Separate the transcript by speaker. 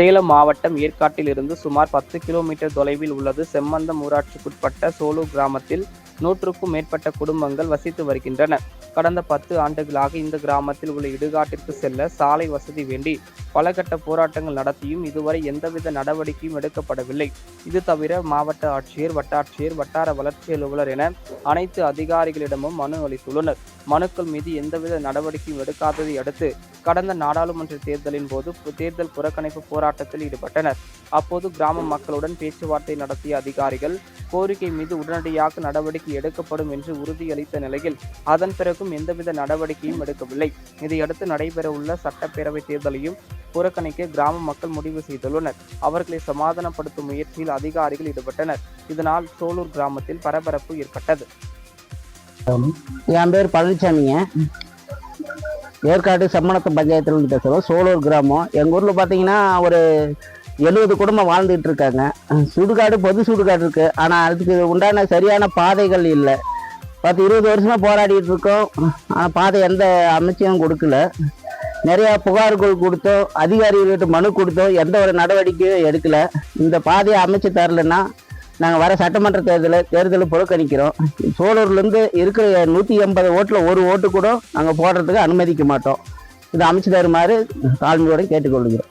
Speaker 1: சேலம் மாவட்டம் ஏற்காட்டில் இருந்து சுமார் 10 கிலோமீட்டர் தொலைவில் உள்ளது செம்மந்தம் ஊராட்சிக்குட்பட்ட சோலூர் கிராமத்தில் 100க்கும் மேற்பட்ட குடும்பங்கள் வசித்து வருகின்றன. கடந்த 10 ஆண்டுகளாக இந்த கிராமத்தில் உள்ள இடுகாட்டிற்கு செல்ல சாலை வசதி வேண்டி பல கட்ட போராட்டங்கள் நடத்தியும் இதுவரை எந்தவித நடவடிக்கையும் எடுக்கப்படவில்லை. இது தவிர மாவட்ட ஆட்சியர், வட்டாட்சியர், வட்டார வளர்ச்சி அலுவலர் என அனைத்து அதிகாரிகளிடமும் மனு அளித்துள்ளனர். மனுக்கள் மீது எந்தவித நடவடிக்கையும் எடுக்காததை அடுத்து கடந்த நாடாளுமன்ற தேர்தலின் போது தேர்தல் புறக்கணிப்பு போராட்டத்தில் ஈடுபட்டனர். அப்போது கிராம மக்களுடன் பேச்சுவார்த்தை நடத்திய அதிகாரிகள் கோரிக்கை மீது உடனடியாக நடவடிக்கை எடுக்கப்படும் என்று உறுதியளித்த நிலையில் அதன் பிறகும் எந்தவித நடவடிக்கையும் எடுக்கவில்லை. இதையடுத்து நடைபெறவுள்ள சட்டப்பேரவை தேர்தலையும் புறக்கணிக்க கிராம மக்கள் முடிவு செய்துள்ளனர். அவர்களை சமாதானப்படுத்தும் முயற்சியில் அதிகாரிகள் ஈடுபட்டனர். இதனால் சோலூர் கிராமத்தில் பரபரப்பு ஏற்பட்டது.
Speaker 2: என் பேர் பழனிசாமிங்க. ஏற்காடு செம்மணத்து பஞ்சாயத்துல பேசுகிறோம். சோலூர் கிராமம். எங்கள் ஊரில் பார்த்தீங்கன்னா ஒரு 70 குடும்பம் வாழ்ந்துகிட்டு இருக்காங்க. சுடுகாடு, பொது சுடுகாடு இருக்கு. ஆனால் அதுக்கு உண்டான சரியான பாதைகள் இல்லை. 10-20 வருஷமா போராடிட்டு இருக்கோம். ஆனால் பாதை எந்த அமைச்சையும் கொடுக்கல. நிறையா புகார்கள் கொடுத்தோம், அதிகாரிகள்கிட்ட மனு கொடுத்தோம், எந்த ஒரு நடவடிக்கையும் எடுக்கல. இந்த பாதையை அமைச்சு தரலைன்னா நாங்கள் வர சட்டமன்ற தேர்தலை புறக்கணிக்கிறோம். சோலூர்லேருந்து இருக்கிற 180 ஓட்டில் ஒரு ஓட்டு கூட நாங்கள் போடுறதுக்கு அனுமதிக்க மாட்டோம். இதை அமைச்சு தருமாறு தாழ்மையோடு கேட்டுக்கொள்கிறோம்.